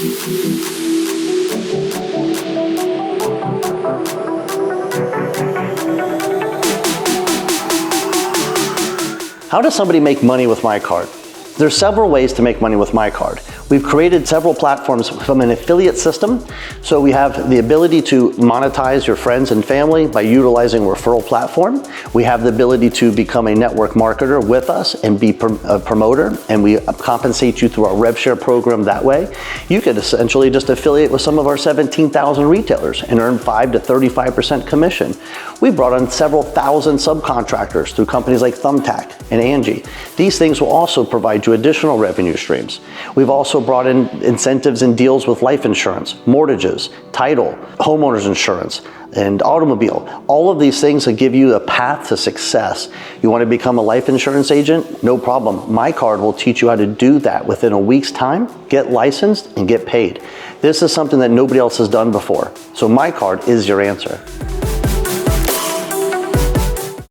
How does somebody make money with MiCard? There's several ways to make money with MiCard. We've created several platforms from an affiliate system, so we have the ability to monetize your friends and family by utilizing a referral platform. We have the ability to become a network marketer with us and be a promoter, and we compensate you through our rev share program that way. You could essentially just affiliate with some of our 17,000 retailers and earn 5 to 35% commission. We brought on several thousand subcontractors through companies like Thumbtack and Angie. These things will also provide you additional revenue streams. We've also brought in incentives and deals with life insurance, mortgages, title, homeowners insurance, and automobile. All of these things that give you a path to success. You want to become a life insurance agent? No problem. MiCard will teach you how to do that within a week's time, get licensed, and get paid. This is something that nobody else has done before. So MiCard is your answer.